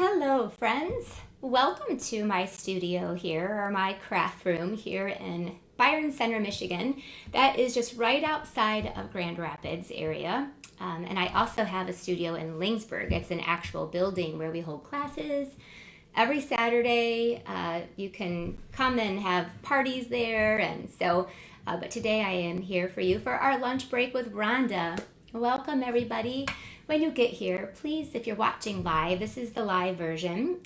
Hello friends, welcome to my studio here, or my craft room here in Byron Center, Michigan. That is just right outside of Grand Rapids area. And I also have a studio in Laingsburg. It's an actual building where we hold classes every Saturday. You can come and have parties there. But today I am here for you for our lunch break with Ronda. Welcome everybody. When you get here, please, if you're watching live, this is the live version.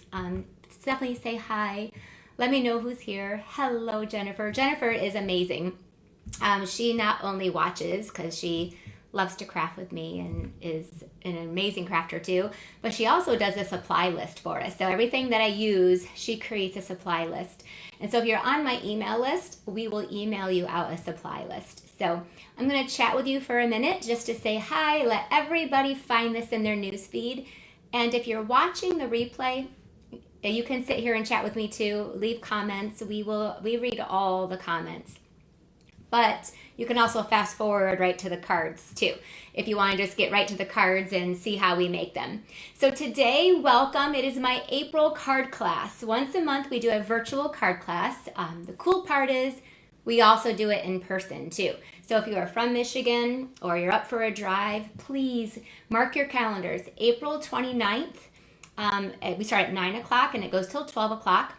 Definitely say hi. Let me know who's here. Hello, Jennifer. Jennifer is amazing. She not only watches because she loves to craft with me and is an amazing crafter too, but she also does a supply list for us. So everything that I use, she creates a supply list. And so if you're on my email list, we will email you out a supply list. So I'm going to chat with you for a minute just to say hi, let everybody find this in their newsfeed. And if you're watching the replay, you can sit here and chat with me too. Leave comments. We read all the comments. But you can also fast forward right to the cards too, if you want to just get right to the cards and see how we make them. So today, welcome. It is my April card class. Once a month, we do a virtual card class. The cool part is we also do it in person too. So if you are from Michigan or you're up for a drive, please mark your calendars. April 29th, we start at 9 o'clock and it goes till 12 o'clock.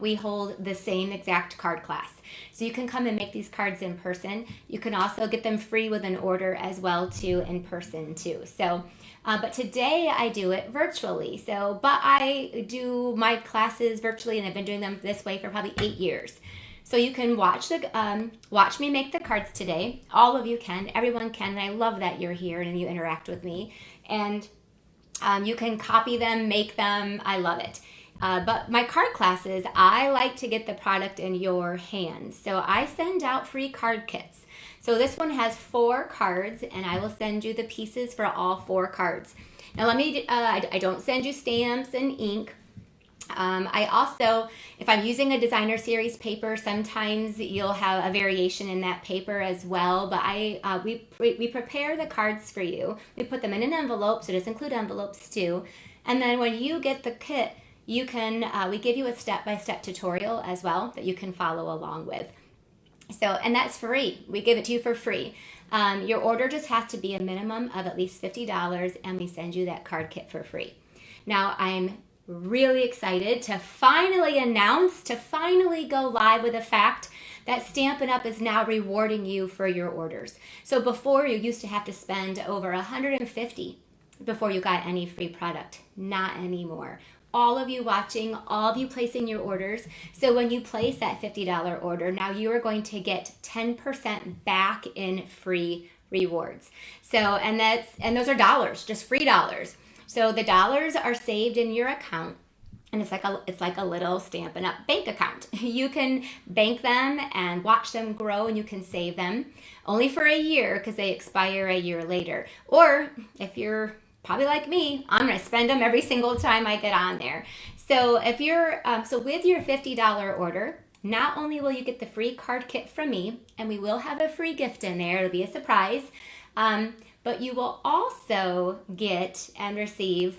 We hold the same exact card class. So you can come and make these cards in person. You can also get them free with an order as well too, in person too. So, but today I do it virtually. But I do my classes virtually and I've been doing them this way for probably 8 years. So you can watch me make the cards today. All of you can, everyone can, and I love that you're here and you interact with me. And you can copy them, make them, I love it. But my card classes, I like to get the product in your hands. So I send out free card kits. So this one has 4 cards and I will send you the pieces for all 4 cards. Now I don't send you stamps and ink. I also, if I'm using a designer series paper, sometimes you'll have a variation in that paper as well. But we prepare the cards for you. We put them in an envelope, so it does include envelopes too. And then when you get the kit, you can we give you a step-by-step tutorial as well that you can follow along with. So, and that's free. We give it to you for free. Your order just has to be a minimum of at least $50, and we send you that card kit for free. Now, I'm really excited to finally go live with the fact that Stampin' Up! Is now rewarding you for your orders. So before, you used to have to spend over $150 before you got any free product. Not anymore. All of you watching, all of you placing your orders. So when you place that $50 order, now you are going to get 10% back in free rewards. So, and those are dollars, just free dollars. So the dollars are saved in your account, and it's like a little Stampin' Up! Bank account. You can bank them and watch them grow, and you can save them only for a year because they expire a year later. Or if you're probably like me, I'm going to spend them every single time I get on there. So if you're with your $50 order, not only will you get the free card kit from me, and we will have a free gift in there. It'll be a surprise. But you will also get and receive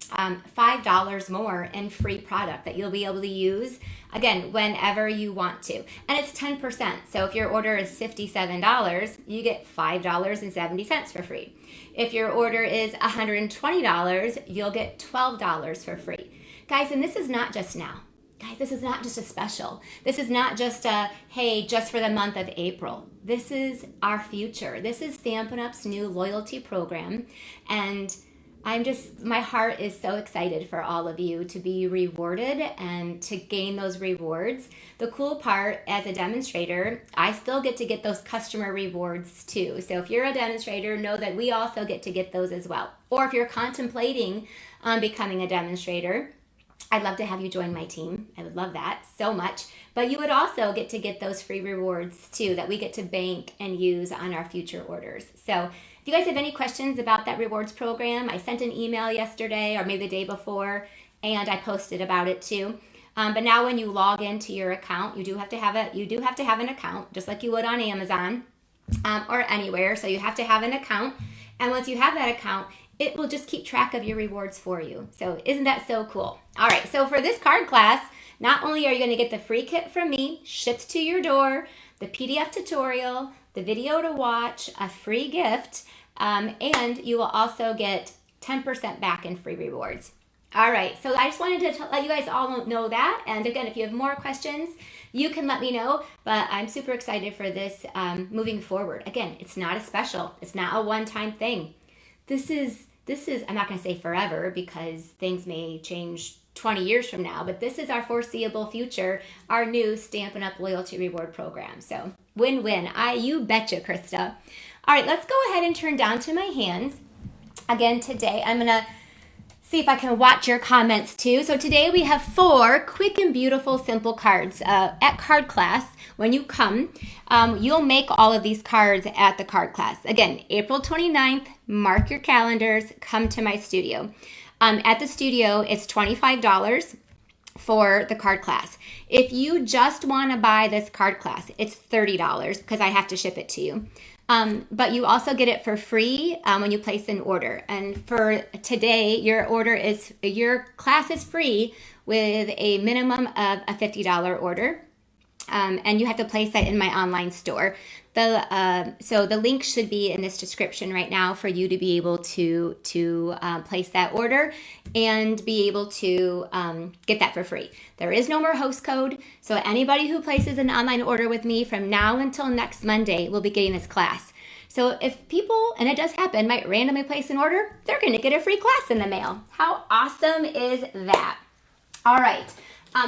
$5 more in free product that you'll be able to use, again, whenever you want to. And it's 10%. So if your order is $57, you get $5.70 for free. If your order is $120, you'll get $12 for free. Guys, and this is not just now. Guys, this is not just a special. This is not just hey, just for the month of April. This is our future. This is Stampin' Up's new loyalty program. And my heart is so excited for all of you to be rewarded and to gain those rewards. The cool part, as a demonstrator, I still get to get those customer rewards too. So if you're a demonstrator, know that we also get to get those as well. Or if you're contemplating becoming a demonstrator, I'd love to have you join my team. I would love that so much. But you would also get to get those free rewards too that we get to bank and use on our future orders. So if you guys have any questions about that rewards program, I sent an email yesterday or maybe the day before, and I posted about it too. But now when you log into your account, you do have to have an account, just like you would on Amazon or anywhere. So you have to have an account. And once you have that account, it will just keep track of your rewards for you. So isn't that so cool? All right, so for this card class, not only are you going to get the free kit from me, shipped to your door, the PDF tutorial, the video to watch, a free gift, and you will also get 10% back in free rewards. All right, so I just wanted to let you guys all know that. And again, if you have more questions, you can let me know. But I'm super excited for this moving forward. Again, it's not a special. It's not a one-time thing. This is, I'm not going to say forever because things may change 20 years from now, but this is our foreseeable future, our new Stampin' Up! Loyalty Reward program. So win-win. You betcha, Krista. All right, let's go ahead and turn down to my hands. Again, today I'm going to see if I can watch your comments too. So today we have 4 quick and beautiful simple cards. At card class, when you come, you'll make all of these cards at the card class. Again, April 29th, mark your calendars, come to my studio. At the studio, it's $25 for the card class. If you just want to buy this card class, it's $30 because I have to ship it to you. But you also get it for free when you place an order. And for today, your class is free with a minimum of a $50 order. And you have to place that in my online store. So the link should be in this description right now for you to be able to place that order and be able to get that for free. There is no more host code, so anybody who places an online order with me from now until next Monday will be getting this class. So if people, and it does happen, might randomly place an order, they're going to get a free class in the mail. How awesome is that? All right,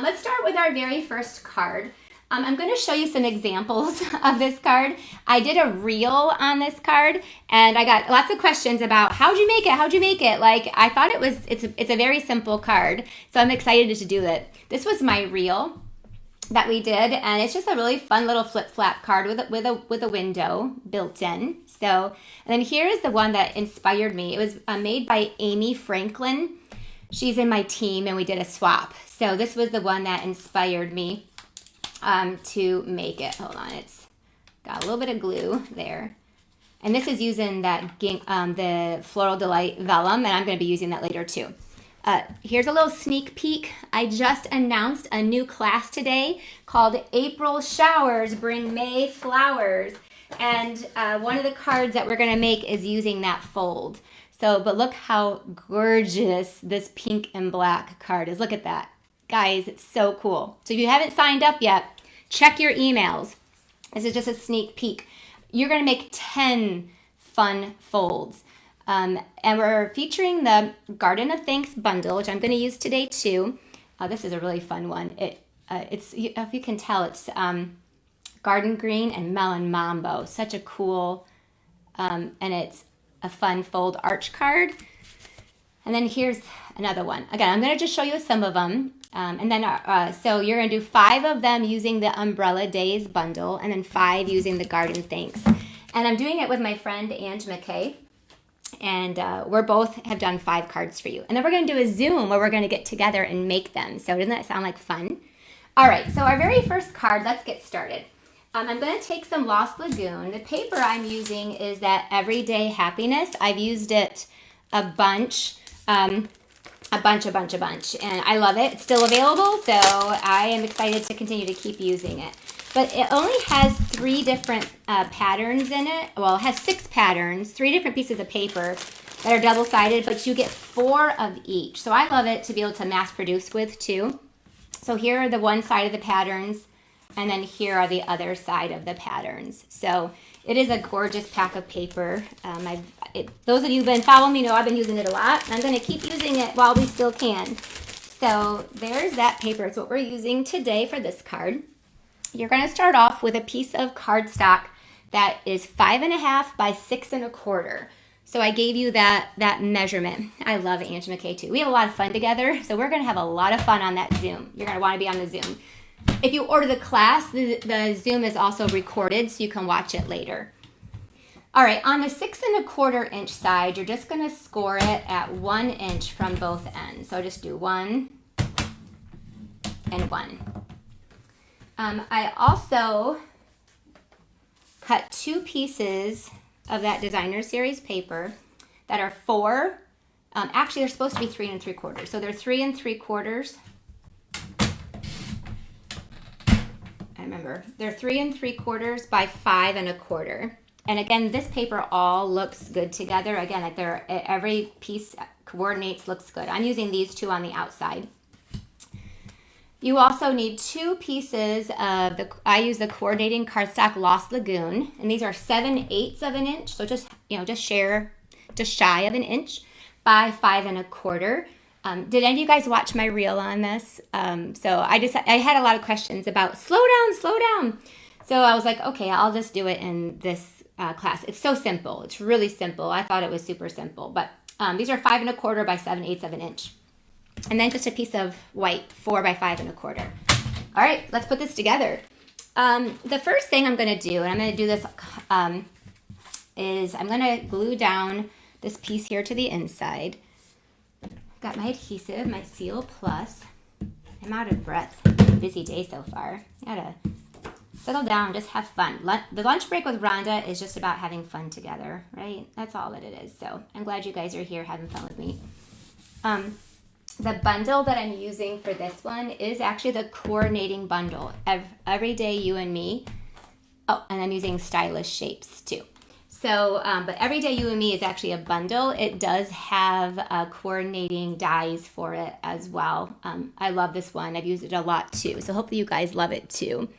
let's start with our very first card. I'm going to show you some examples of this card. I did a reel on this card, and I got lots of questions about how'd you make it? How'd you make it? Like, I thought it's a very simple card, so I'm excited to do it. This was my reel that we did, and it's just a really fun little flip-flap card with a window built in. So, and then here is the one that inspired me. It was made by Amy Franklin. She's in my team, and we did a swap. So this was the one that inspired me to make it. Hold on, it's got a little bit of glue there. And this is using that the Floral Delight Vellum, and I'm going to be using that later too. Here's a little sneak peek. I just announced a new class today called April Showers Bring May Flowers. And one of the cards that we're going to make is using that fold. So, but look how gorgeous this pink and black card is. Look at that. Guys, it's so cool. So if you haven't signed up yet, check your emails. This is just a sneak peek. You're going to make 10 fun folds. And we're featuring the Garden of Thanks bundle, which I'm going to use today too. This is a really fun one. It's if you can tell, it's garden green and melon mambo. Such a cool, and it's a fun fold arch card. And then here's another one. Again, I'm going to just show you some of them. And then, so you're going to do 5 of them using the Umbrella Days bundle, and then 5 using the Garden Thanks. And I'm doing it with my friend Ange McKay, and we're both have done 5 cards for you. And then we're going to do a Zoom where we're going to get together and make them. So doesn't that sound like fun? All right, so our very first card, let's get started. I'm going to take some Lost Lagoon. The paper I'm using is that Everyday Happiness. I've used it a bunch. And I love it. It's still available, so I am excited to continue to keep using it. But it only has 3 different patterns in it. Well, it has 6 patterns, 3 different pieces of paper that are double-sided, but you get 4 of each. So I love it to be able to mass produce with too. So here are the one side of the patterns, and then here are the other side of the patterns. So it is a gorgeous pack of paper. Those of you who've been following me know I've been using it a lot. I'm going to keep using it while we still can. So there's that paper. It's what we're using today for this card. You're going to start off with a piece of cardstock that is 5.5 by 6 1/4. So I gave you that measurement. I love Ange McKay too. We have a lot of fun together, so we're going to have a lot of fun on that Zoom. You're going to want to be on the Zoom. If you order the class, the Zoom is also recorded, so you can watch it later. All right, on the 6 1/4 inch side, you're just going to score it at 1 inch from both ends. So just do 1 and 1. I also cut 2 pieces of that Designer Series paper that are 4 Actually, they're supposed to be 3 3/4. So they're 3 3/4. I remember they're 3 3/4 by 5 1/4. And again, this paper all looks good together. Again, like every piece coordinates, looks good. I'm using these two on the outside. You also need 2 pieces of I use the coordinating cardstock Lost Lagoon, and these are 7/8 of an inch. So just shy of an inch by 5 1/4. Did any of you guys watch my reel on this? So I had a lot of questions about slow down. So I was like, okay, I'll just do it in this class. It's so simple. It's really simple. I thought it was super simple, but these are 5 1/4 by 7/8 of an inch. And then just a piece of white, 4 by 5 1/4. All right, let's put this together. The first thing I'm going to do, and I'm going to do this, is I'm going to glue down this piece here to the inside. Got my adhesive, my Seal Plus. I'm out of breath. Busy day so far. Gotta settle down, just have fun. The lunch break with Ronda is just about having fun together, right? That's all that it is. So I'm glad you guys are here having fun with me. The bundle that I'm using for this one is actually the coordinating bundle. Everyday You and Me. Oh, and I'm using Stylish Shapes too. So, but Everyday You and Me is actually a bundle. It does have coordinating dies for it as well. I love this one. I've used it a lot too. So hopefully you guys love it too.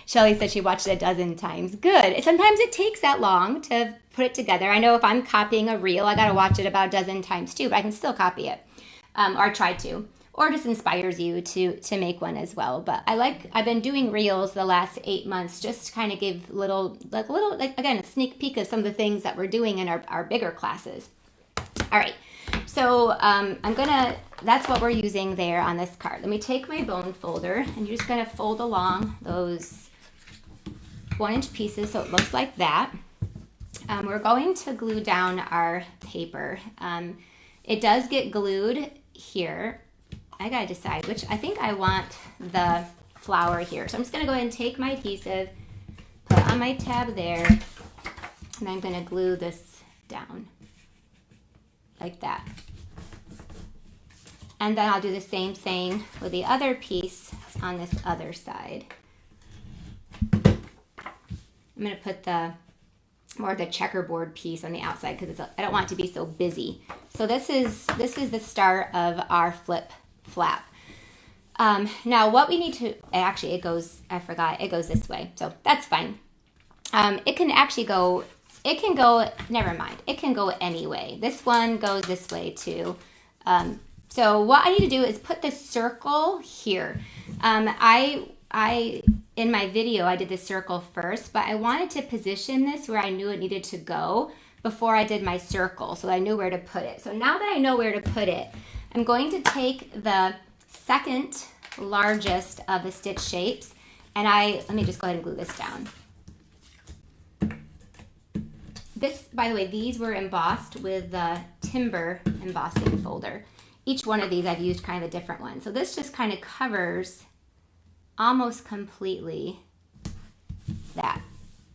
Shelly said she watched it a dozen times. Good. Sometimes it takes that long to put it together. I know if I'm copying a reel, I got to watch it about a dozen times too, but I can still copy it. Or try to, or just inspires you to make one as well. But I've been doing reels the last 8 months, just to kind of give again, a sneak peek of some of the things that we're doing in our bigger classes. All right, so that's what we're using there on this card. Let me take my bone folder, and you're just gonna fold along those 1-inch pieces so it looks like that. We're going to glue down our paper. It does get glued here. I gotta decide which. I think I want the flower here. So I'm just gonna go ahead and take my adhesive, put it on my tab there, and I'm gonna glue this down like that. And then I'll do the same thing with the other piece on this other side. I'm gonna put more of the checkerboard piece on the outside because I don't want it to be so busy. So this is the start of our flip flap. Now what we need to, actually it goes this way, so that's fine. It can go, never mind, it can go any way. This one goes this way too. So what I need to do is put this circle here. In my video, I did the circle first, but I wanted to position this where I knew it needed to go before I did my circle, so I knew where to put it. So now that I know where to put it, I'm going to take the second largest of the stitch shapes, and let me just go ahead and glue this down. This, by the way, these were embossed with the Timber embossing folder. Each one of these I've used kind of a different one. So this just kind of covers almost completely that.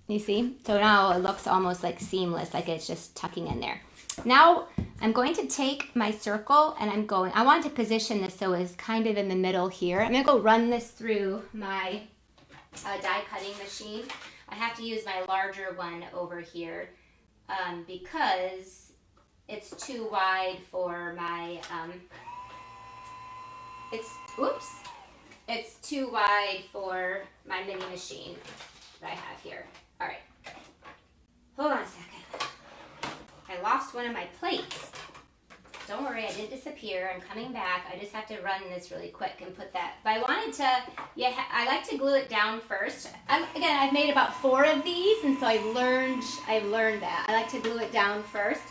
You see? So now it looks almost like seamless, like it's just tucking in there. Now I'm going to take my circle and I want to position this so it's kind of in the middle here. I'm going to go run this through my die cutting machine. I have to use my larger one over here because it's too wide for my, it's too wide for my mini machine that I have here. All right, hold on a second. I lost one of my plates. Don't worry, I didn't disappear. I'm coming back. I just have to run this really quick and put that. But I wanted to, I like to glue it down first. Again, I've made about 4 of these, and so I've learned that. I like to glue it down first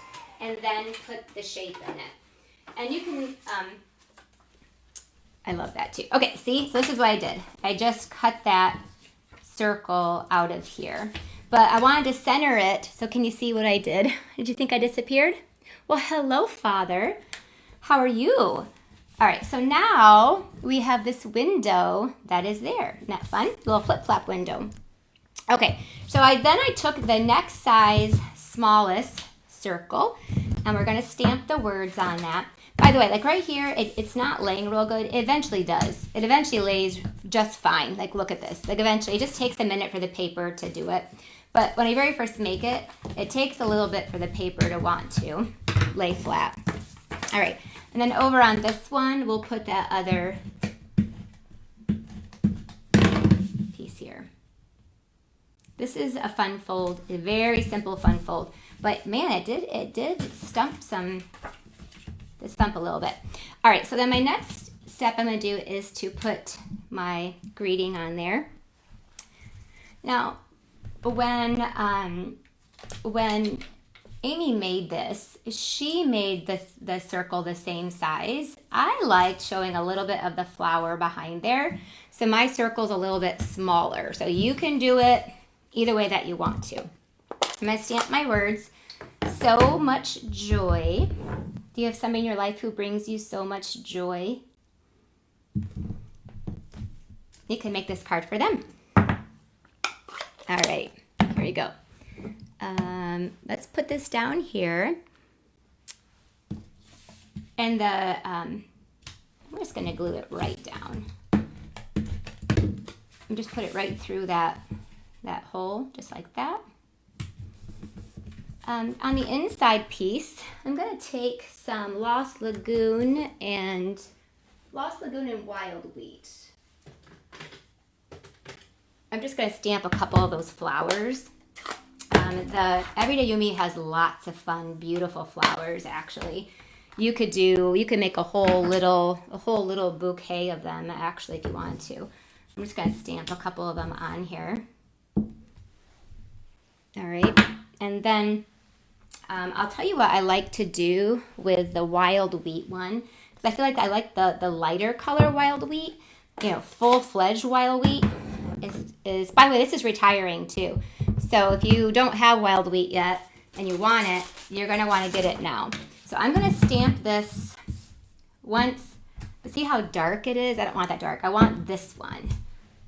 and then put the shape in it. And you can, I love that too. Okay, see, so this is what I did. I just cut that circle out of here. But I wanted to center it, so can you see what I did? Did you think I disappeared? Well, hello, Father. How are you? All right, so now we have this window that is there. Isn't that fun? A little flip-flap window. Okay, so I took the next size smallest circle, and and we're going to stamp the words on that. By the way, like right here, it's not laying real good. It eventually does. It eventually lays just fine. Like look at this. Like eventually, it just takes a minute for the paper to do it. But when I very first make it, it takes a little bit for the paper to want to lay flat. All right, and then over on this one, we'll put that other piece here. This is a fun fold, a very simple fun fold. But man, it did stump a little bit. All right, so then my next step I'm going to do is to put my greeting on there. Now, when Amy made this, she made the circle the same size. I liked showing a little bit of the flower behind there, so my circle's a little bit smaller. So you can do it either way that you want to. I'm going to stamp my words. So much joy. Do you have somebody in your life who brings you so much joy? You can make this card for them. All right, here you go. Let's put this down here. And I'm just going to glue it right down. And just put it right through that hole, just like that. On the inside piece, I'm going to take some Lost Lagoon and Wild Wheat. I'm just going to stamp a couple of those flowers. The Everyday Yumi has lots of fun, beautiful flowers. Actually, you could make a whole little bouquet of them. Actually, if you wanted to, I'm just going to stamp a couple of them on here. All right, and then I'll tell you what I like to do with the Wild Wheat one, because I feel like I like the lighter color Wild Wheat. You know, full-fledged Wild Wheat is, by the way, this is retiring too. So if you don't have Wild Wheat yet and you want it, you're going to want to get it now. So I'm going to stamp this once. But see how dark it is? I don't want that dark. I want this one.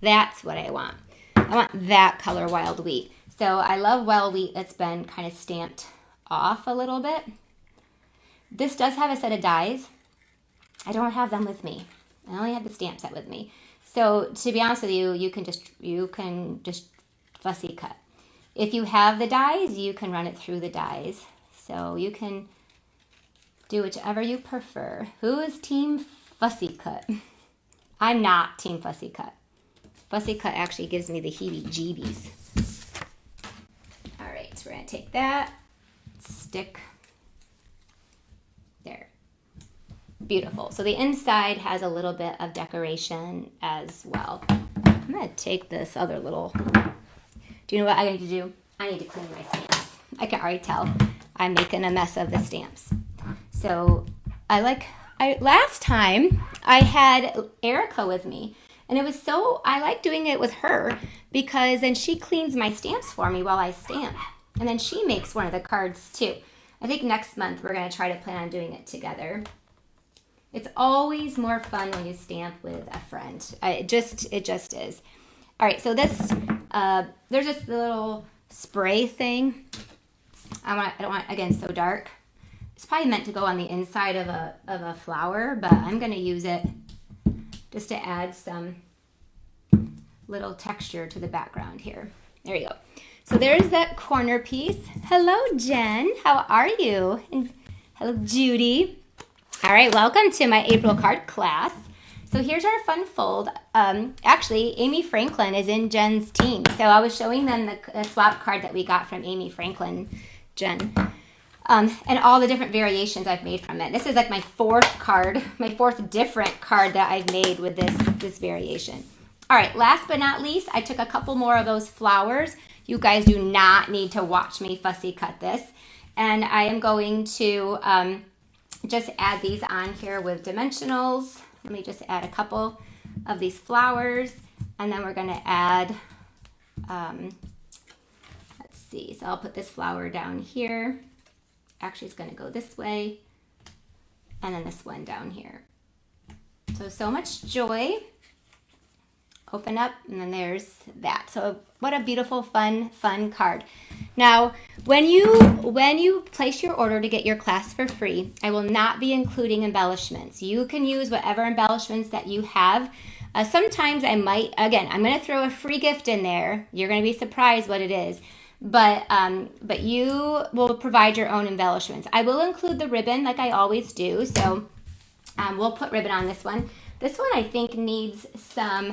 That's what I want. I want that color Wild Wheat. So I love Wild Wheat that's been kind of stamped off a little bit. This does have a set of dies. I don't have them with me. I only have the stamp set with me. So to be honest with you, you can just fussy cut. If you have the dies, you can run it through the dies. So you can do whichever you prefer. Who is team fussy cut? I'm not team fussy cut. Fussy cut actually gives me the heebie-jeebies. All right, so we're gonna take that, stick there. Beautiful. So the inside has a little bit of decoration as well. I'm going to take this other little... Do you know what I need to do? I need to clean my stamps. I can already tell I'm making a mess of the stamps. So last time I had Erica with me, and I like doing it with her because then she cleans my stamps for me while I stamp. And then she makes one of the cards too. I think next month we're going to try to plan on doing it together. It's always more fun when you stamp with a friend. It just is. All right, so this, there's this little spray thing. I don't want, again, so dark. It's probably meant to go on the inside of a flower, but I'm going to use it just to add some little texture to the background here. There you go. So there's that corner piece. Hello, Jen. How are you? And hello, Judy. All right, welcome to my April card class. So here's our fun fold. Actually, Amy Franklin is in Jen's team. So I was showing them the swap card that we got from Amy Franklin, Jen, and all the different variations I've made from it. This is like my fourth different card that I've made with this variation. All right, last but not least, I took a couple more of those flowers. You guys do not need to watch me fussy cut this. And I am going to... just add these on here with dimensionals. Let me just add a couple of these flowers, and then we're going to add, let's see, so I'll put this flower down here. Actually, it's going to go this way, and then this one down here. So much joy. open up, and then there's that. So what a beautiful, fun card. Now, when you place your order to get your class for free, I will not be including embellishments. You can use whatever embellishments that you have. Sometimes I might, again, I'm going to throw a free gift in there. You're going to be surprised what it is. But you will provide your own embellishments. I will include the ribbon like I always do. So we'll put ribbon on this one. This one I think needs some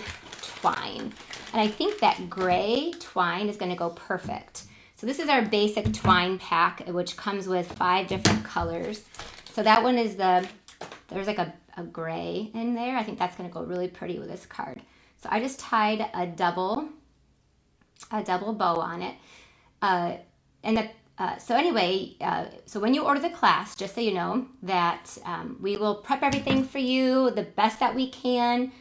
twine. And I think that gray twine is going to go perfect. So this is our basic twine pack, which comes with 5 different colors. So that one is there's like a gray in there. I think that's going to go really pretty with this card. So I just tied a double bow on it. So when you order the class, just so you know that we will prep everything for you the best that we can.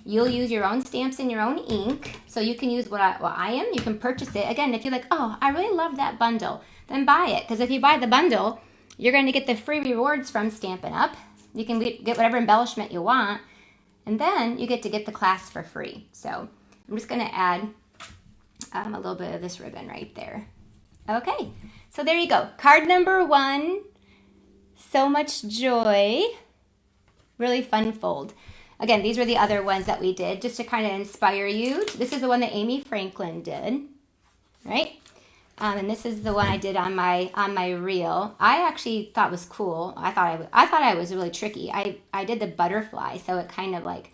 You'll use your own stamps and your own ink. So you can use what I am. You can purchase it. Again, if you're like, oh, I really love that bundle, then buy it. Because if you buy the bundle, you're going to get the free rewards from Stampin' Up. You can get whatever embellishment you want. And then you get to get the class for free. So I'm just going to add a little bit of this ribbon right there. Okay, so there you go. Card number 1. So much joy. Really fun fold. Again, these were the other ones that we did just to kind of inspire you. This is the one that Amy Franklin did, right? And this is the one I did on my reel. I actually thought was cool. I thought I was really tricky. I did the butterfly, so it kind of like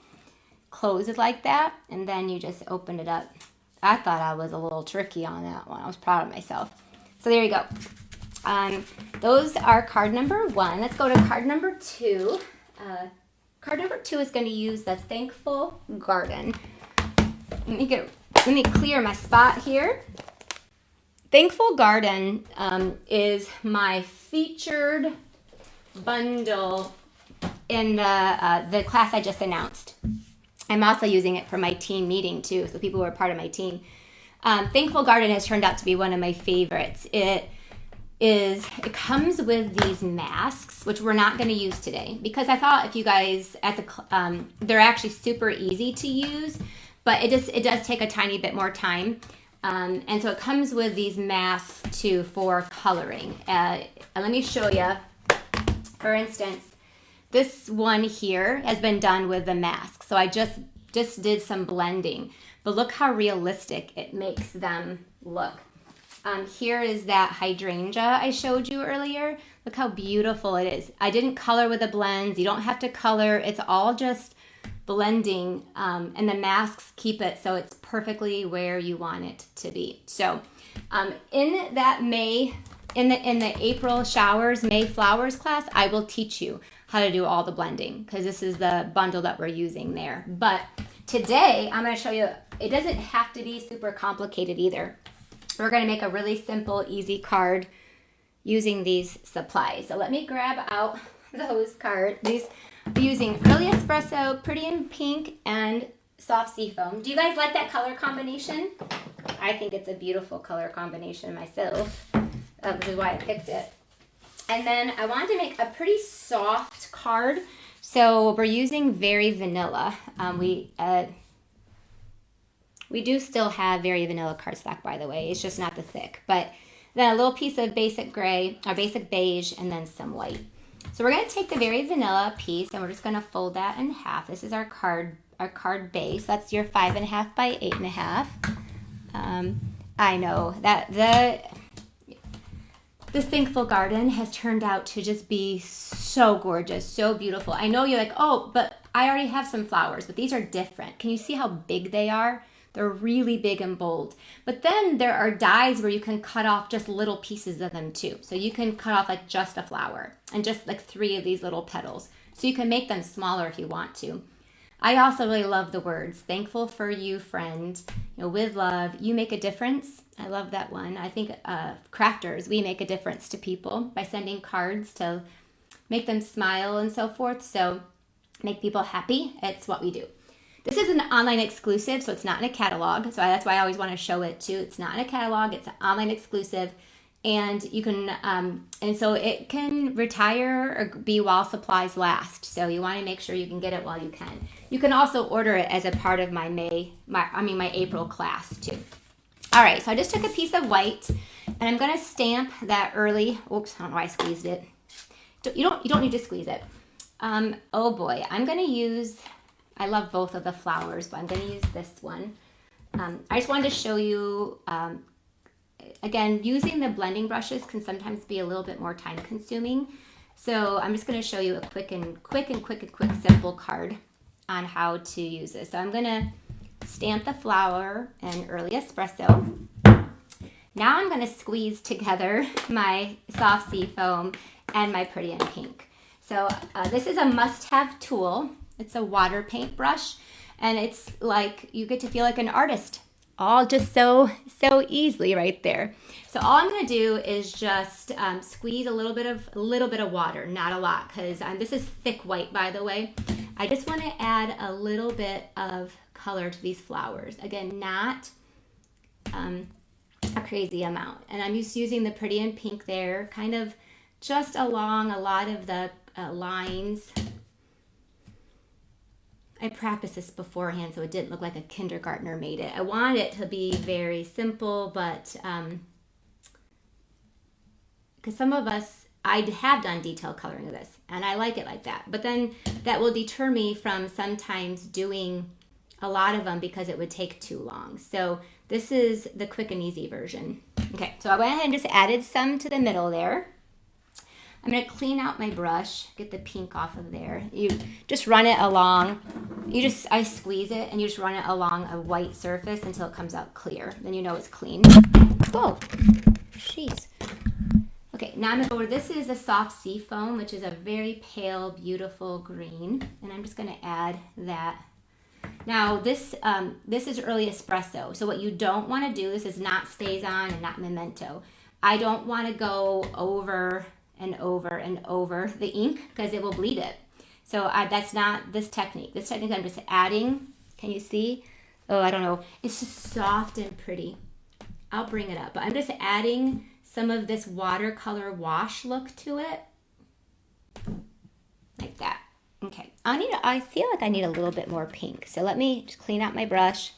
closes like that, and then you just open it up. I thought I was a little tricky on that one. I was proud of myself. So there you go. Those are card number 1. Let's go to card number 2. Card number 2 is going to use the Thankful Garden. Let me clear my spot here. Thankful Garden is my featured bundle in the class I just announced. I'm also using it for my team meeting too, so people who are part of my team. Thankful Garden has turned out to be one of my favorites. It comes with these masks, which we're not going to use today because I thought if you guys they're actually super easy to use, but it does take a tiny bit more time. And so it comes with these masks too for coloring. Let me show you. For instance, this one here has been done with the mask. So I just did some blending, but look how realistic it makes them look. Here is that hydrangea I showed you earlier. Look how beautiful it is. I didn't color with the blends. You don't have to color. It's all just blending, and the masks keep it so it's perfectly where you want it to be. So in the April showers, May flowers class, I will teach you how to do all the blending because this is the bundle that we're using there. But today I'm going to show you, it doesn't have to be super complicated either. We're going to make a really simple, easy card using these supplies. So let me grab out those cards. These we're using Early Espresso, Pretty in Pink, and Soft Seafoam. Do you guys like that color combination? I think it's a beautiful color combination myself, which is why I picked it. And then I wanted to make a pretty soft card. So we're using Very Vanilla. We do still have Very Vanilla cardstock, by the way. It's just not the thick. But then a little piece of basic gray, or basic beige, and then some white. So we're going to take the Very Vanilla piece, and we're just going to fold that in half. This is our card base. That's your 5.5 by 8.5. I know that this Thankful Garden has turned out to just be so gorgeous, so beautiful. I know you're like, oh, but I already have some flowers, but these are different. Can you see how big they are? They're really big and bold. But then there are dies where you can cut off just little pieces of them too. So you can cut off like just a flower and just like 3 of these little petals. So you can make them smaller if you want to. I also really love the words, thankful for you, friend, with love, you make a difference. I love that one. I think crafters, we make a difference to people by sending cards to make them smile and so forth. So make people happy. It's what we do. This is an online exclusive, so it's not in a catalog. So that's why I always want to show it too. It's not in a catalog. It's an online exclusive. And you can, and so it can retire or be while supplies last. So you want to make sure you can get it while you can. You can also order it as a part of my my April class too. All right, so I just took a piece of white and I'm gonna stamp that early. Oops, I don't know why I squeezed it. You don't need to squeeze it. Oh boy, I'm gonna use, I love both of the flowers, but I'm gonna use this one. I just wanted to show you, again, using the blending brushes can sometimes be a little bit more time consuming. So I'm just gonna show you a quick simple card on how to use this. So I'm gonna stamp the flower in early espresso. Now I'm gonna squeeze together my soft sea foam and my pretty in pink. So this is a must-have tool. It's a water paint brush, and it's like you get to feel like an artist, all just so easily right there. So all I'm gonna do is just squeeze a little bit of water, not a lot, because this is thick white, by the way. I just want to add a little bit of color to these flowers. Again, not a crazy amount. And I'm just using the pretty in pink there, kind of just along a lot of the lines. I practiced this beforehand so it didn't look like a kindergartner made it. I wanted it to be very simple, but because some of us, I have done detailed coloring of this and I like it like that, but then that will deter me from sometimes doing a lot of them because it would take too long. So this is the quick and easy version. Okay, so I went ahead and just added some to the middle there. I'm gonna clean out my brush, get the pink off of there. You just run it along, I squeeze it and you just run it along a white surface until it comes out clear. Then you know it's clean. Whoa, jeez. Okay, now I'm gonna go over, this is a soft sea foam, which is a very pale, beautiful green. And I'm just gonna add that. Now this is early espresso. So what you don't wanna do, this is not Stays On and not Memento. I don't wanna go over and over and over the ink because it will bleed it. So that's not this technique. This technique I'm just adding, can you see? Oh, I don't know. It's just soft and pretty. I'll bring it up, but I'm just adding some of this watercolor wash look to it. Like that. Okay, I feel like I need a little bit more pink. So let me just clean out my brush.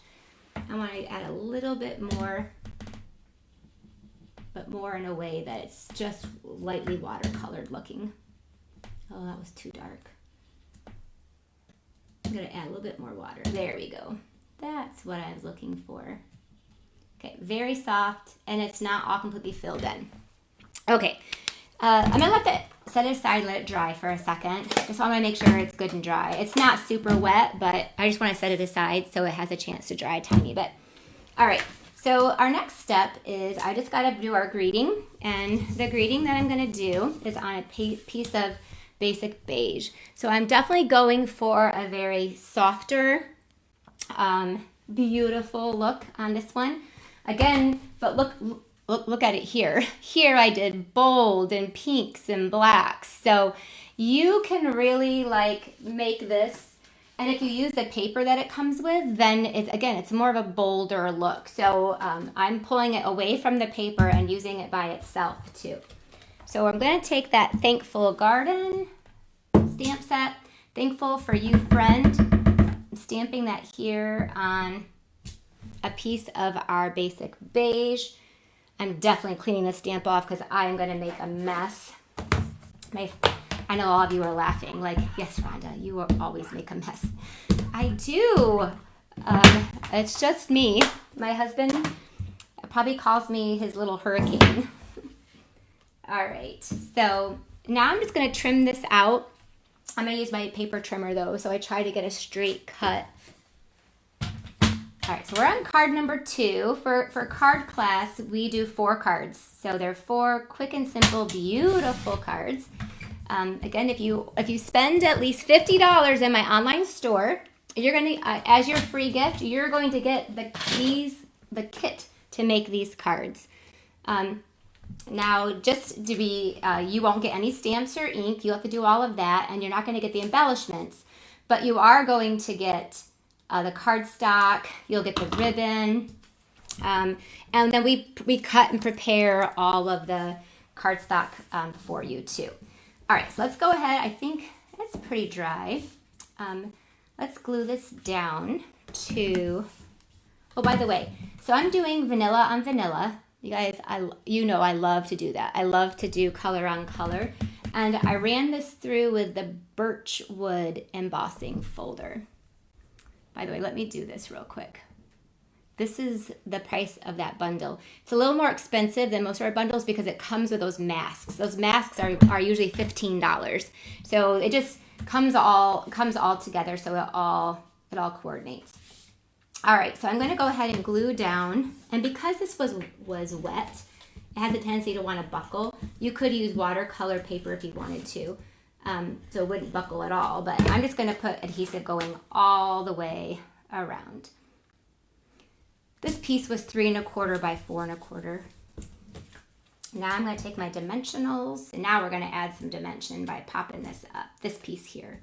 I want to add a little bit more, but more in a way that it's just lightly watercolored looking. Oh, that was too dark. I'm gonna add a little bit more water. There we go. That's what I was looking for. Okay, very soft, and it's not all completely filled in. Okay, I'm gonna let that set it aside, let it dry for a second. Just want to make sure it's good and dry. It's not super wet, but I just want to set it aside so it has a chance to dry a tiny bit. All right. So our next step is I just got to do our greeting, and the greeting that I'm going to do is on a piece of basic beige. So I'm definitely going for a very softer, beautiful look on this one. Again, but look at it here. Here I did bold and pinks and blacks. So you can really like make this. And if you use the paper that it comes with, then it's more of a bolder look. So I'm pulling it away from the paper and using it by itself too. So I'm going to take that Thankful Garden stamp set, Thankful for You Friend. I'm stamping that here on a piece of our basic beige. I'm definitely cleaning the stamp off because I am going to make a mess. I know all of you are laughing, like, yes, Rhonda, you will always make a mess. I do. It's just me. My husband probably calls me his little hurricane. All right, so now I'm just going to trim this out. I'm going to use my paper trimmer, though, so I try to get a straight cut. All right, so we're on card number 2. For card class, we do 4 cards. So they're 4 quick and simple, beautiful cards. Again, if you spend at least $50 in my online store, you're going to, as your free gift, you're going to get the kit to make these cards. Now, just to be, you won't get any stamps or ink. You'll have to do all of that, and you're not going to get the embellishments. But you are going to get the cardstock. You'll get the ribbon. And then we cut and prepare all of the cardstock for you too. All right, so let's go ahead. I think it's pretty dry. Let's glue this down to, oh, by the way, so I'm doing vanilla on vanilla. You guys, you know I love to do that. I love to do color on color. And I ran this through with the birch wood embossing folder. By the way, let me do this real quick. This is the price of that bundle. It's a little more expensive than most of our bundles because it comes with those masks. Those masks are usually $15. So it just comes all together, so it all coordinates. All right, so I'm going to go ahead and glue down. And because this was wet, it has a tendency to want to buckle. You could use watercolor paper if you wanted to, so it wouldn't buckle at all. But I'm just going to put adhesive going all the way around. This piece was 3 1/4 by 4 1/4. Now I'm going to take my dimensionals, and now we're going to add some dimension by popping this up, this piece here.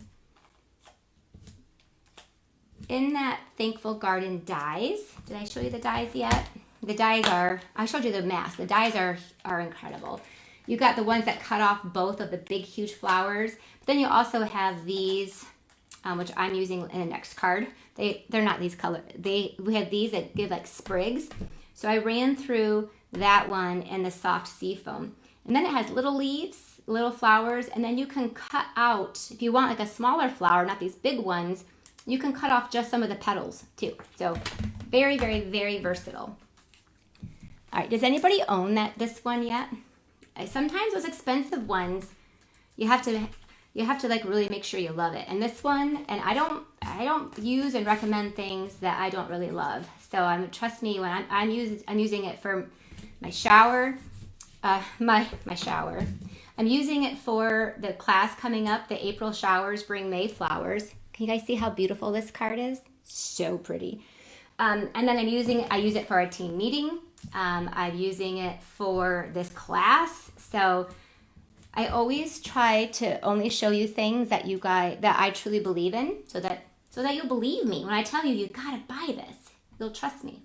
In that Thankful Garden dies, did I show you the dies yet? The dies are, I showed you the mask. The dies are incredible. You got the ones that cut off both of the big, huge flowers. But then you also have these, which I'm using in the next card. They're not these color. We have these that give like sprigs. So I ran through that one and the soft sea foam. And then it has little leaves, little flowers, and then you can cut out, if you want like a smaller flower, not these big ones, you can cut off just some of the petals too. So very, very, very versatile. All right, does anybody own this one yet? Sometimes those expensive ones, you have to like really make sure you love it. And this one, and I don't use and recommend things that I don't really love. So trust me, when I'm using it for my shower, my shower. I'm using it for the class coming up. The April showers bring May flowers. Can you guys see how beautiful this card is? So pretty. And then I use it for a team meeting. I'm using it for this class. So I always try to only show you things that that I truly believe in, so that you'll believe me when I tell you gotta buy this. You'll trust me.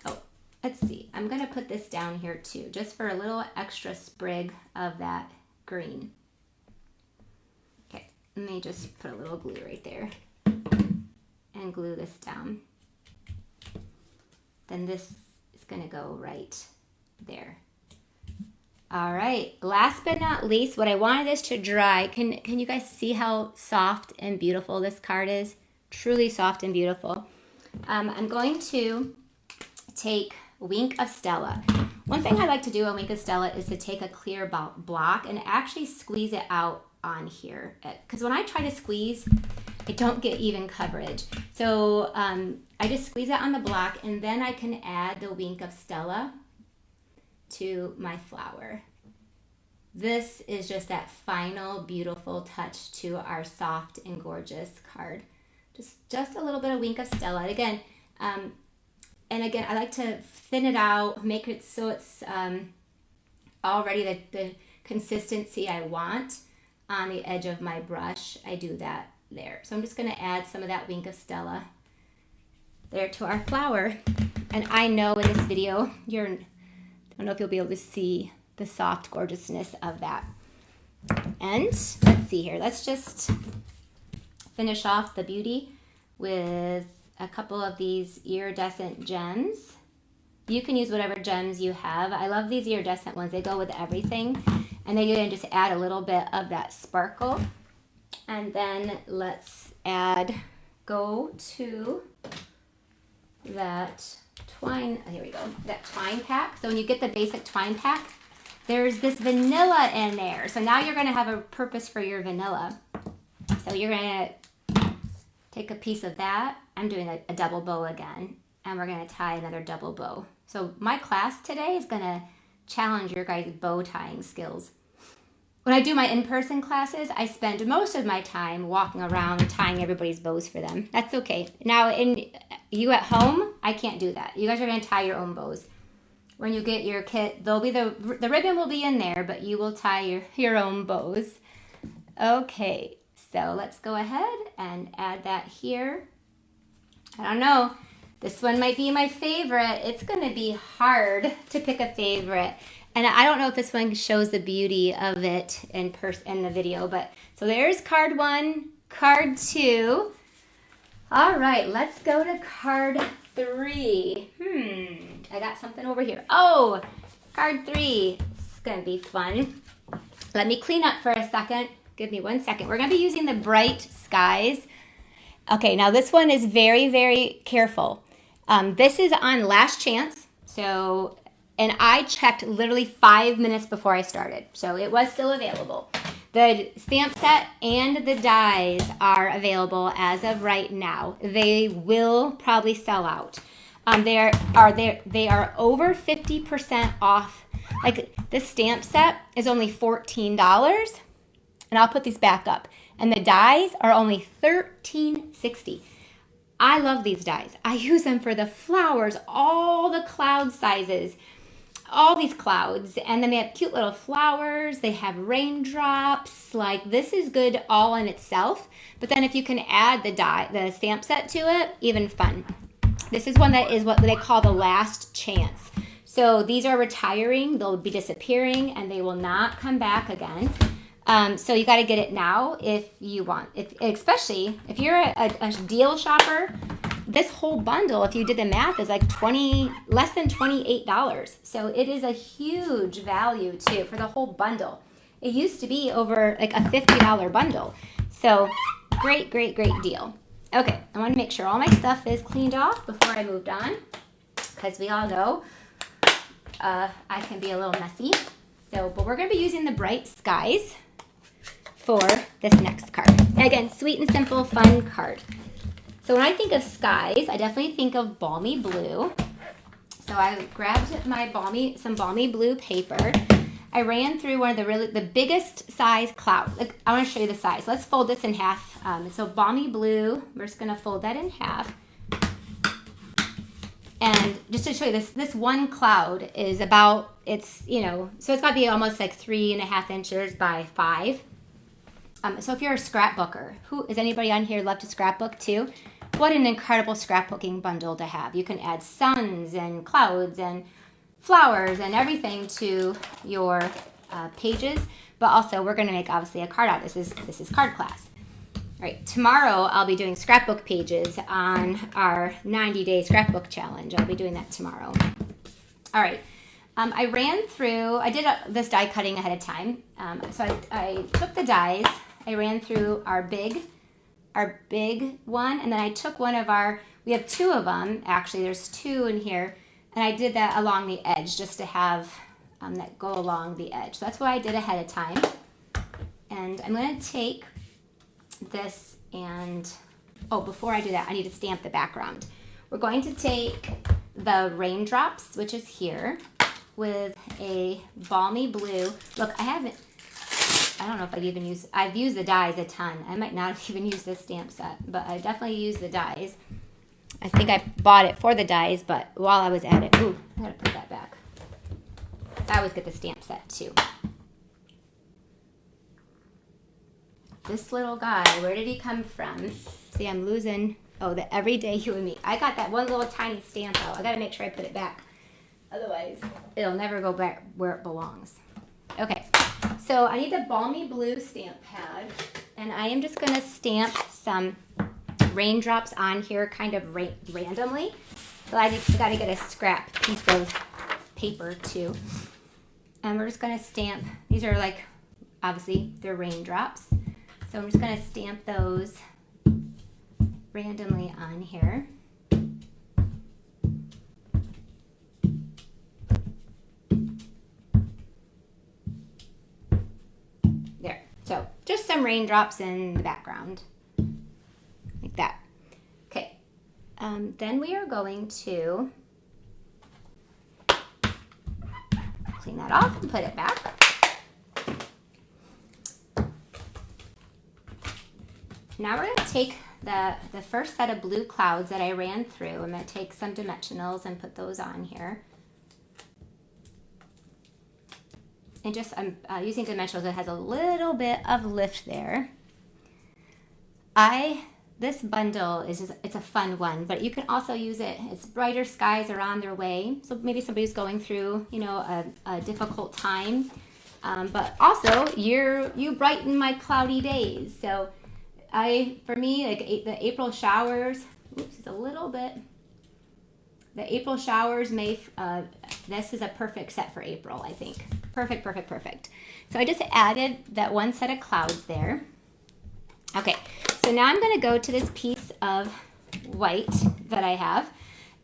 Oh, let's see. I'm gonna put this down here too, just for a little extra sprig of that green. Okay, let me just put a little glue right there and glue this down. Then this is gonna go right there. All right, last but not least, what I wanted this to dry. Can you guys see how soft and beautiful this card is? Truly soft and beautiful. I'm going to take Wink of Stella. One thing I like to do on Wink of Stella is to take a clear block and actually squeeze it out on here. Because when I try to squeeze, I don't get even coverage. So I just squeeze it on the block, and then I can add the Wink of Stella to my flower. This is just that final beautiful touch to our soft and gorgeous card. Just a little bit of Wink of Stella. And again, I like to thin it out, make it so it's already the consistency I want on the edge of my brush. I do that there. So I'm just going to add some of that Wink of Stella there to our flower. And I know in this video, I don't know if you'll be able to see the soft gorgeousness of that. And let's see here. Let's just finish off the beauty with a couple of these iridescent gems. You can use whatever gems you have. I love these iridescent ones. They go with everything. And then you can just add a little bit of that sparkle. And then let's go to that twine, here we go, that twine pack. So when you get the basic twine pack, there's this vanilla in there. So now you're going to have a purpose for your vanilla. So you're going to take a piece of that. I'm doing a double bow again, and we're going to tie another double bow. So my class today is going to challenge your guys' bow tying skills. When I do my in-person classes, I spend most of my time walking around tying everybody's bows for them. That's okay. Now, you at home, I can't do that. You guys are going to tie your own bows. When you get your kit, there'll be the ribbon will be in there, but you will tie your own bows. Okay, so let's go ahead and add that here. I don't know. This one might be my favorite. It's gonna be hard to pick a favorite. And I don't know if this one shows the beauty of it in the video, but so there's card 1, card 2. All right, let's go to card 3. I got something over here. Oh, card 3. It's gonna be fun. Let me clean up for a second. Give me 1 second. We're gonna be using the Bright Skies. Okay, now this one is very, very careful. This is on last chance. So, and I checked literally 5 minutes before I started. So it was still available. The stamp set and the dies are available as of right now. They will probably sell out. They are over 50% off. Like this stamp set is only $14, and I'll put these back up. And the dies are only $13.60. I love these dies. I use them for the flowers, all the cloud sizes, all these clouds. And then they have cute little flowers. They have raindrops. Like this is good all in itself. But then if you can add the stamp set to it, even fun. This is one that is what they call the last chance. So these are retiring. They'll be disappearing and they will not come back again. So you got to get it now if you want. Especially if you're a deal shopper, this whole bundle, if you did the math, is like less than $28. So it is a huge value too for the whole bundle. It used to be over like a $50 bundle. So great, great, great deal. Okay, I want to make sure all my stuff is cleaned off before I moved on, because we all know I can be a little messy. So, but we're going to be using the Bright Skies for this next card. Again, sweet and simple, fun card. So when I think of skies, I definitely think of balmy blue. So I grabbed some balmy blue paper. I ran through one of the biggest size cloud. Like, I want to show you the size. Let's fold this in half. So balmy blue, we're just going to fold that in half. And just to show you this one cloud is about, so it's got to be almost like 3.5 inches by 5. So if you're a scrapbooker, is anybody on here love to scrapbook too? What an incredible scrapbooking bundle to have. You can add suns and clouds and flowers and everything to your pages, but also we're going to make obviously a card out. This is card class. All right, tomorrow I'll be doing scrapbook pages on our 90-day scrapbook challenge. I'll be doing that tomorrow. All right, I did this die cutting ahead of time. So I took the dies, I ran through our big one, and then I took we have 2 of them, actually, there's 2 in here, and I did that along the edge just to have that go along the edge. So that's what I did ahead of time. And I'm going to take this and, before I do that, I need to stamp the background. We're going to take the raindrops, which is here, with a balmy blue. Look, I don't know if I've used the dies a ton. I might not have even used this stamp set, but I definitely used the dies. I think I bought it for the dies, but while I was at it, I gotta put that back. I always get the stamp set too. This little guy, where did he come from? See, I'm losing, the everyday you and me. I got that one little tiny stamp out. I gotta make sure I put it back. Otherwise, it'll never go back where it belongs. Okay, so I need the balmy blue stamp pad, and I am just gonna stamp some raindrops on here kind of randomly. So I just gotta get a scrap piece of paper too. And we're just gonna stamp, these are like, obviously they're raindrops. So I'm just gonna stamp those randomly on here. There, so just some raindrops in the background, like that. Okay, then we are going to clean that off and put it back. Now we're going to take the first set of blue clouds that I ran through. I'm going to take some dimensionals and put those on here. And I'm using dimensionals that has a little bit of lift there. I this bundle is just, it's a fun one, but you can also use it. It's brighter skies are on their way. So maybe somebody's going through, you know, a difficult time. But also you brighten my cloudy days. So for me, like the April showers, oops, it's a little bit. The April showers this is a perfect set for April, I think. Perfect, perfect, perfect. So I just added that one set of clouds there. Okay, so now I'm gonna go to this piece of white that I have,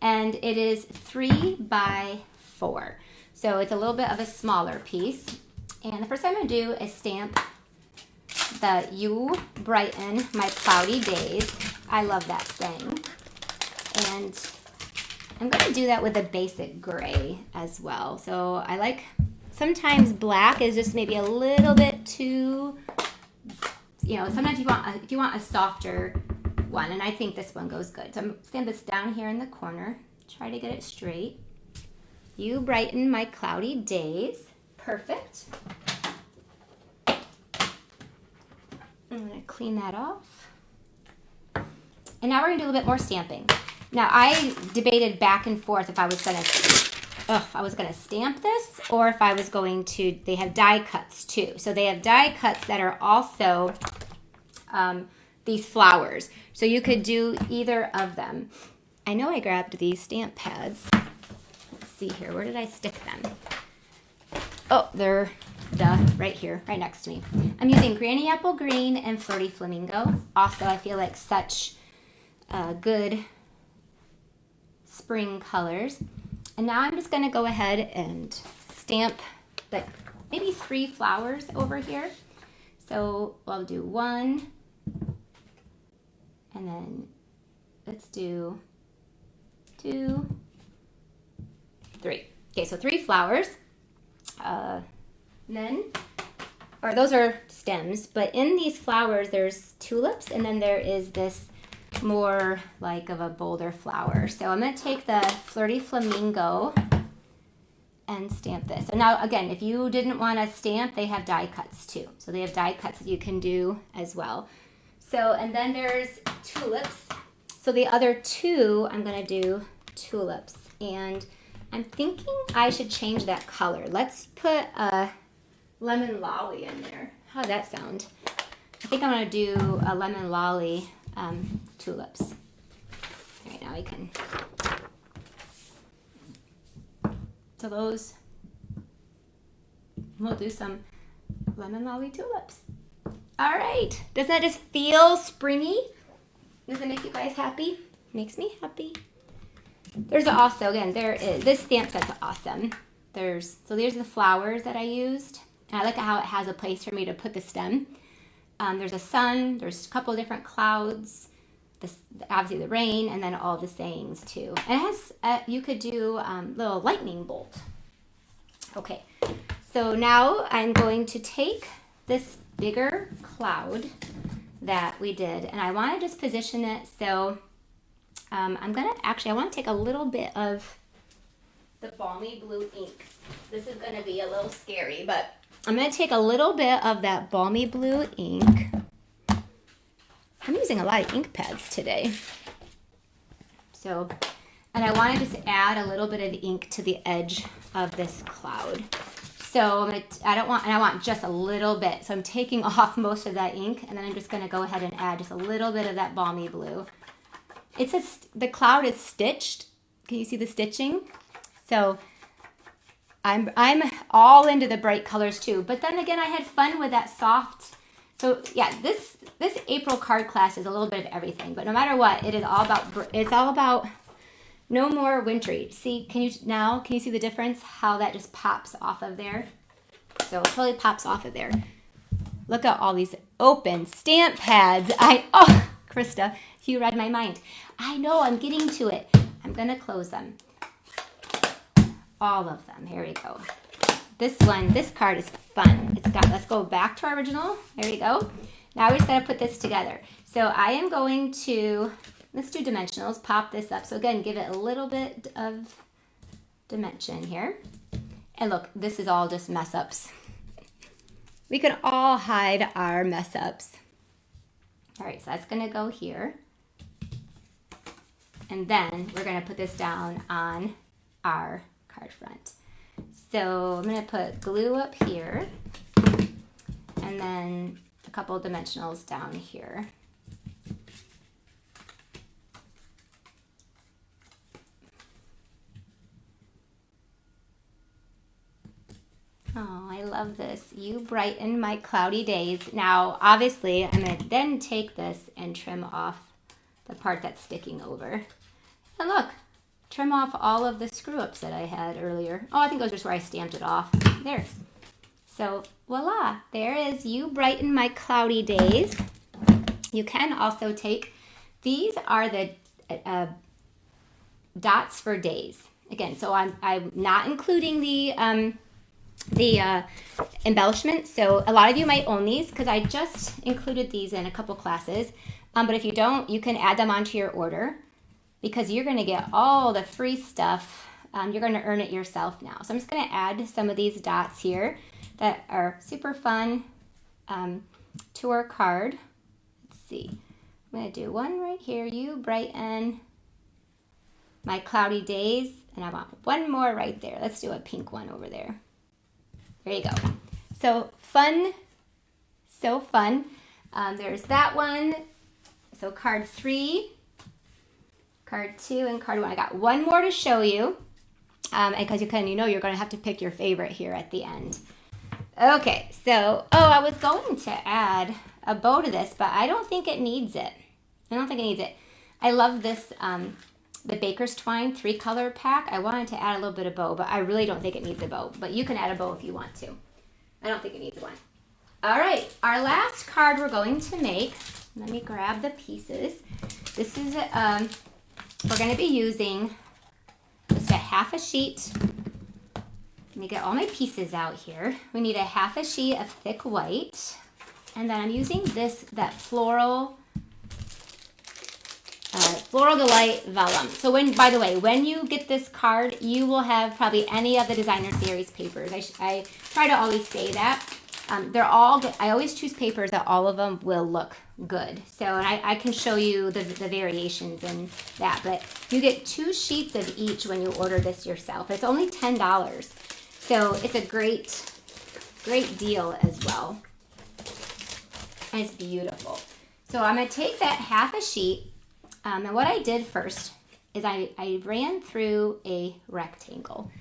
and it is 3 by 4. So it's a little bit of a smaller piece. And the first thing I'm gonna do is stamp the "You Brighten My Cloudy Days." I love that thing. And I'm going to do that with a basic gray as well. So I like, sometimes black is just maybe a little bit too, you know, sometimes if you want a softer one, and I think this one goes good. So I'm going to stand this down here in the corner, try to get it straight. You brighten my cloudy days. Perfect. I'm going to clean that off. And now we're going to do a little bit more stamping. Now I debated back and forth if I was gonna stamp this, or if I was going to, they have die cuts too. So they have die cuts that are also these flowers. So you could do either of them. I know I grabbed these stamp pads. Let's see here, where did I stick them? Oh, they're right here, right next to me. I'm using Granny Apple Green and Flirty Flamingo. Also, I feel like such good spring colors. And now I'm just going to go ahead and stamp like maybe 3 flowers over here. So I'll do 1, and then let's do 2, 3. Okay, so 3 flowers. Those are stems, but in these flowers there's tulips, and then there is this more like of a bolder flower. So I'm going to take the Flirty Flamingo and stamp this. So now again, if you didn't want to stamp, they have die cuts too. So they have die cuts that you can do as well. So, and then there's tulips. So the other 2, I'm going to do tulips, and I'm thinking I should change that color. Let's put a lemon lolly in there. How'd that sound? I think I'm going to do a lemon lolly tulips. All right, now I can. So those, we'll do some lemon lolly tulips. All right, does that just feel springy? Does it make you guys happy? Makes me happy. There's also, again, there is, this stamp set's awesome. There's the flowers that I used. And I like how it has a place for me to put the stem. There's a sun, there's a couple of different clouds, obviously the rain, and then all the sayings too. And it has, you could do little lightning bolt. Okay, so now I'm going to take this bigger cloud that we did, and I want to just position it so I'm going to actually, I want to take a little bit of the balmy blue ink. This is going to be a little scary, but I'm going to take a little bit of that balmy blue ink. I'm using a lot of ink pads today. So, and I want to just add a little bit of ink to the edge of this cloud. So I want just a little bit. So I'm taking off most of that ink, and then I'm just going to go ahead and add just a little bit of that balmy blue. The cloud is stitched. Can you see the stitching? So I'm all into the bright colors too. But then again, I had fun with that soft. So yeah, this April card class is a little bit of everything. But no matter what, it's all about no more wintry. See, can you see the difference? How that just pops off of there. So it totally pops off of there. Look at all these open stamp pads. Oh, Krista, you read my mind. I know, I'm getting to it. I'm gonna close them. All of them. Here we go. This card is fun. Let's go back to our original. There we go. Now we just gotta put this together. So I am going to, let's do dimensionals, pop this up. So again, give it a little bit of dimension here. And look, this is all just mess ups. We can all hide our mess ups. All right, so that's gonna go here. And then we're going to put this down on our card front. So I'm going to put glue up here and then a couple of dimensionals down here. Oh, I love this. You brighten my cloudy days. Now, obviously, I'm going to then take this and trim off the part that's sticking over. And look, trim off all of the screw-ups that I had earlier. Oh, I think it was just where I stamped it off. There. So, voila. There is You Brighten My Cloudy Days. You can also take, these are the dots for days. Again, so I'm not including the embellishment. So a lot of you might own these because I just included these in a couple classes. But if you don't, you can add them onto your order because you're going to get all the free stuff. You're going to earn it yourself now. So I'm just going to add some of these dots here that are super fun to our card. Let's see. I'm going to do one right here. You brighten my cloudy days. And I want one more right there. Let's do a pink one over there. There you go. So fun, so fun. There's that one. So card 3, card 2, and card 1. I got one more to show you. And because you're going to have to pick your favorite here at the end. Okay, so, I was going to add a bow to this, but I don't think it needs it. I love this, the Baker's Twine 3-color pack. I wanted to add a little bit of bow, but I really don't think it needs a bow. But you can add a bow if you want to. I don't think it needs one. All right, our last card we're going to make. Let me grab the pieces. This is, we're going to be using just a half a sheet. Let me get all my pieces out here. We need a half a sheet of thick white. And then I'm using that Floral Delight Vellum. So by the way, when you get this card, you will have probably any of the designer series papers. I try to always say that. They're all good. I always choose papers that all of them will look good. So, and I can show you the variations in that, but you get 2 sheets of each when you order this yourself. It's only $10. So it's a great deal as well. And it's beautiful. So I'm going to take that half a sheet. And what I did first is I ran through a rectangle.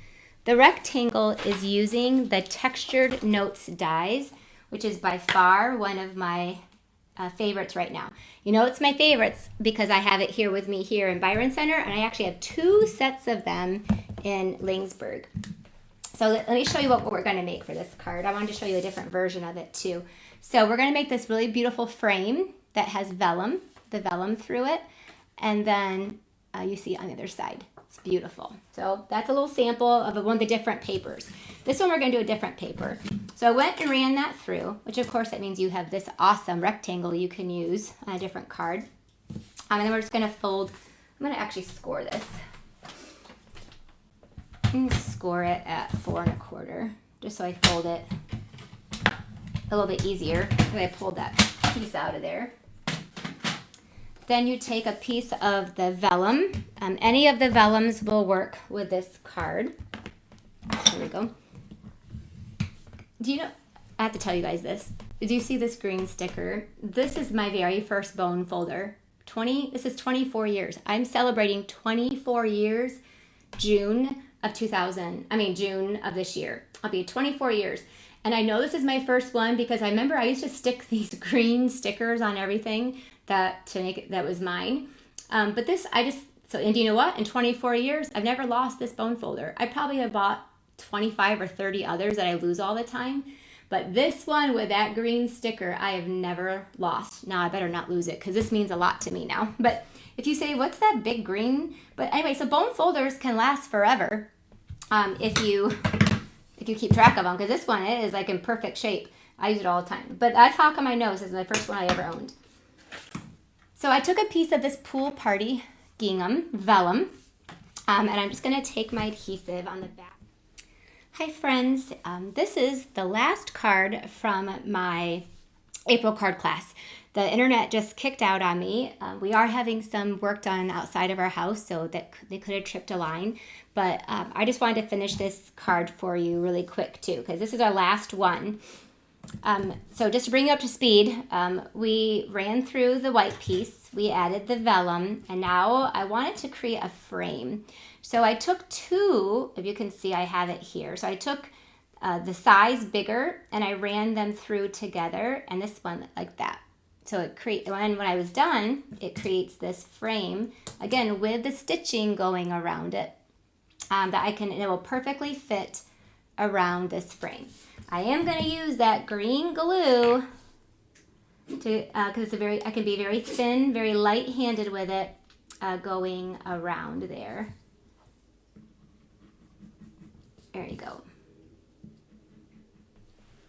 The rectangle is using the Textured Notes dies, which is by far one of my favorites right now. You know it's my favorites because I have it here with me here in Byron Center, and I actually have 2 sets of them in Langsburg. So let me show you what we're going to make for this card. I wanted to show you a different version of it too. So we're going to make this really beautiful frame that has vellum, the vellum through it. And then you see on the other side. It's beautiful. So that's a little sample of one of the different papers. This one we're going to do a different paper. So I went and ran that through, which of course that means you have this awesome rectangle you can use on a different card. And then we're just going to fold. I'm going to actually score this. I'm going to score it at 4 1/4, just so I fold it a little bit easier. I pulled that piece out of there. Then you take a piece of the vellum. Any of the vellums will work with this card. There we go. I have to tell you guys this. Do you see this green sticker? This is my very first bone folder. This is 24 years. I'm celebrating 24 years, June of this year. I'll be 24 years. And I know this is my first one because I remember I used to stick these green stickers on everything that was mine. But this, and do you know what? In 24 years, I've never lost this bone folder. I probably have bought 25 or 30 others that I lose all the time. But this one with that green sticker, I have never lost. Now I better not lose it because this means a lot to me now. But if you say, what's that big green? But anyway, so bone folders can last forever if you keep track of them, because this one is like in perfect shape. I use it all the time. But that's how come I know this is the first one I ever owned. So I took a piece of this Pool Party gingham vellum, and I'm just going to take my adhesive on the back. Hi friends, this is the last card from my April card class. The internet just kicked out on me. We are having some work done outside of our house, so that they could have tripped a line. But I just wanted to finish this card for you really quick too, because this is our last one. So just to bring you up to speed, we ran through the white piece, we added the vellum, and now I wanted to create a frame. So I took two, if you can see I have it here. So I took the size bigger and I ran them through together, and this one like that. So when I was done, it creates this frame, again, with the stitching going around it, it will perfectly fit around this frame. I am going to use that green glue to, because I can be very thin, very light-handed with it, going around there. There you go.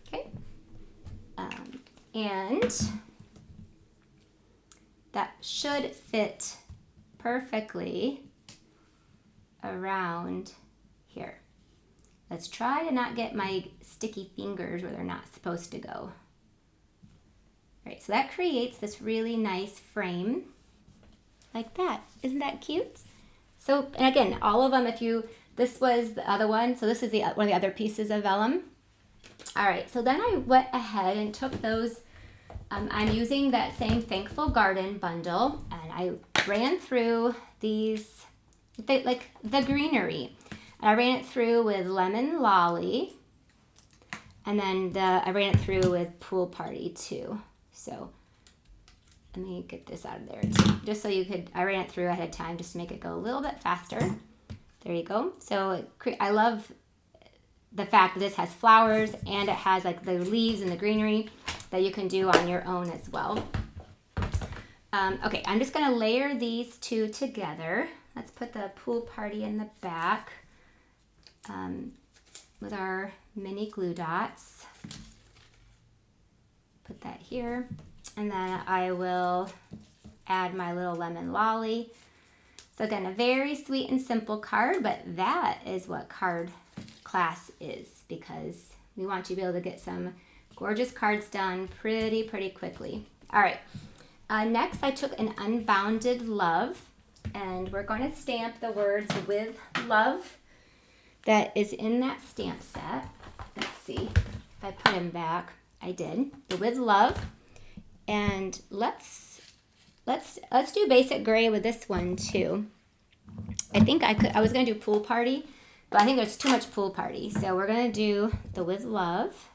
Okay. And that should fit perfectly around here. Let's try to not get my sticky fingers where they're not supposed to go. All right, so that creates this really nice frame like that. Isn't that cute? So, and again, all of them, this was the other one, so this is one of the other pieces of vellum. All right, so then I went ahead and took those. I'm using that same Thankful Garden bundle, and I ran through these, like the greenery. And I ran it through with Lemon Lolly, and then I ran it through with Pool Party too. So let me get this out of there too, just so I ran it through ahead of time just to make it go a little bit faster. There you go. So I love the fact that this has flowers and it has like the leaves and the greenery that you can do on your own as well. Okay, I'm just gonna layer these two together. Let's put the Pool Party in the back with our mini glue dots. Put that here, and then I will add my little Lemon Lolly. So again, a very sweet and simple card, but that is what card class is, because we want you to be able to get some gorgeous cards done pretty quickly. All right, next I took an Unbounded Love, and we're going to stamp the words with love that is in that stamp set. Let's see if I put them back. I did. The with love, and let's do basic gray with this one too. I think I was gonna do Pool Party, but I think there's too much Pool Party, so we're gonna do the with love,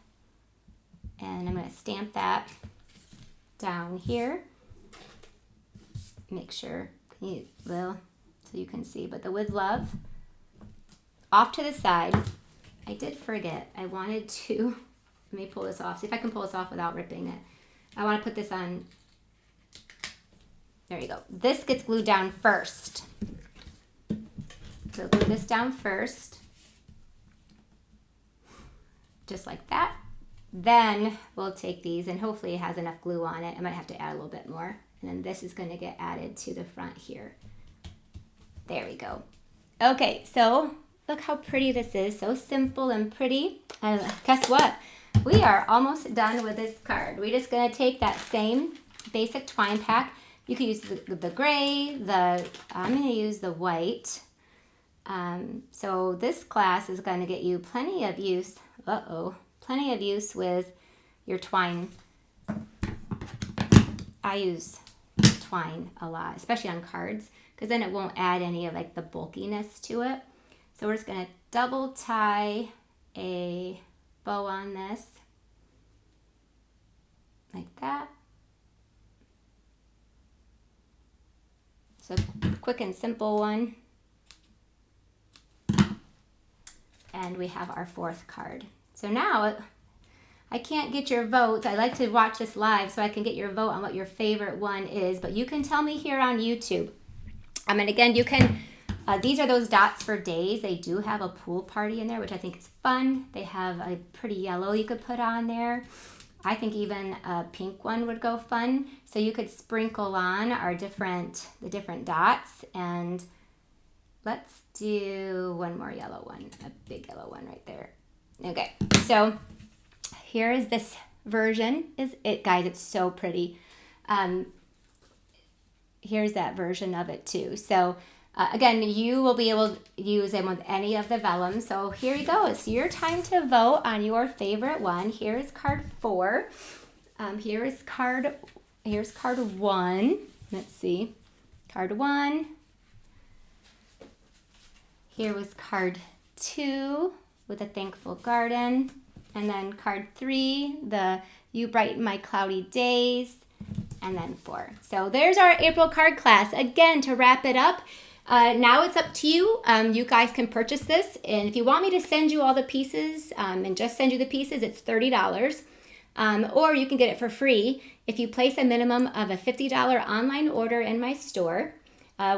and I'm gonna stamp that down here. Make sure so you can see, but the with love off to the side. I did forget. I wanted to. Let me pull this off. See if I can pull this off without ripping it. I want to put this on. There you go. This gets glued down first. So glue this down first. Just like that. Then we'll take these, and hopefully it has enough glue on it. I might have to add a little bit more. And then this is going to get added to the front here. There we go. Okay, so look how pretty this is. So simple and pretty. And guess what? We are almost done with this card. We're just going to take that same basic twine pack. You can use the gray, I'm going to use the white. So this class is going to get you plenty of use. Plenty of use with your twine. I use twine a lot, especially on cards, because then it won't add any of like the bulkiness to it. So we're just going to double tie a bow on this like that. So quick and simple one. And we have our fourth card. So now I can't get your votes. I like to watch this live so I can get your vote on what your favorite one is, but you can tell me here on YouTube. And again, you can, these are those dots for days. They do have a Pool Party in there, which I think is fun. They have a pretty yellow you could put on there. I think even a pink one would go fun. So you could sprinkle on the different dots, and let's do one more yellow one, a big yellow one right there. Okay, so here is this version is it, guys. It's so pretty. Here's that version of it too. So again, you will be able to use them with any of the vellum. So here you go. It's your time to vote on your favorite one. Here's card 4. Here's card 1. Let's see. Card 1. Here was card 2 with a thankful garden. And then card 3, the You Brighten My Cloudy Days. And then 4. So there's our April card class. Again, to wrap it up, now it's up to you. You guys can purchase this. And if you want me to send you all the pieces and just send you the pieces, it's $30. Or you can get it for free if you place a minimum of a $50 online order in my store.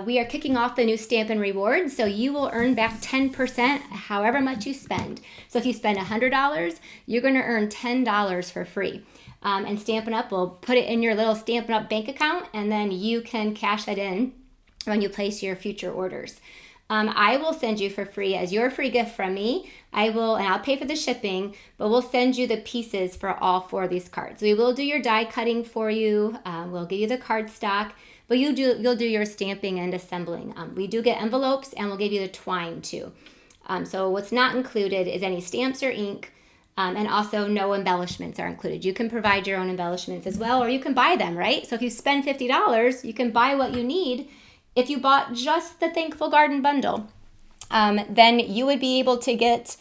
We are kicking off the new Stampin Rewards, so you will earn back 10% however much you spend. So if you spend $100, you're going to earn $10 for free. And Stampin' Up! Will put it in your little Stampin' Up! Bank account, and then you can cash that in when you place your future orders. I will send you for free as your free gift from me. And I'll pay for the shipping, but we'll send you the pieces for all 4 of these cards. We will do your die cutting for you. We'll give you the card stock, but you'll do your stamping and assembling. We do get envelopes, and we'll give you the twine too. So what's not included is any stamps or ink, and also no embellishments are included. You can provide your own embellishments as well, or you can buy them, right? So if you spend $50, you can buy what you need. If you bought just the Thankful Garden bundle, then you would be able to get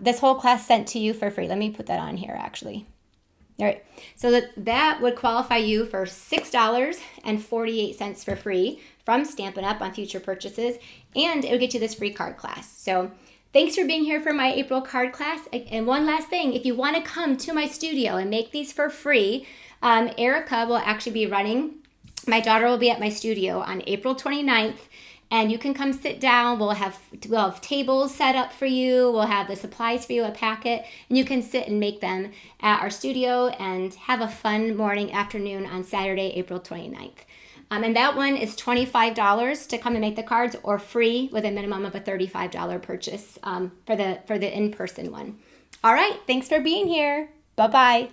this whole class sent to you for free. Let me put that on here, actually. All right, so that would qualify you for $6.48 for free from Stampin' Up! On future purchases, and it would get you this free card class. So thanks for being here for my April card class. And one last thing, if you want to come to my studio and make these for free, Erica will actually be running. My daughter will be at my studio on April 29th, and you can come sit down. We'll have tables set up for you. We'll have the supplies for you, a packet, and you can sit and make them at our studio and have a fun morning, afternoon on Saturday, April 29th. And that one is $25 to come and make the cards, or free with a minimum of a $35 purchase for the in-person one. All right, thanks for being here. Bye-bye.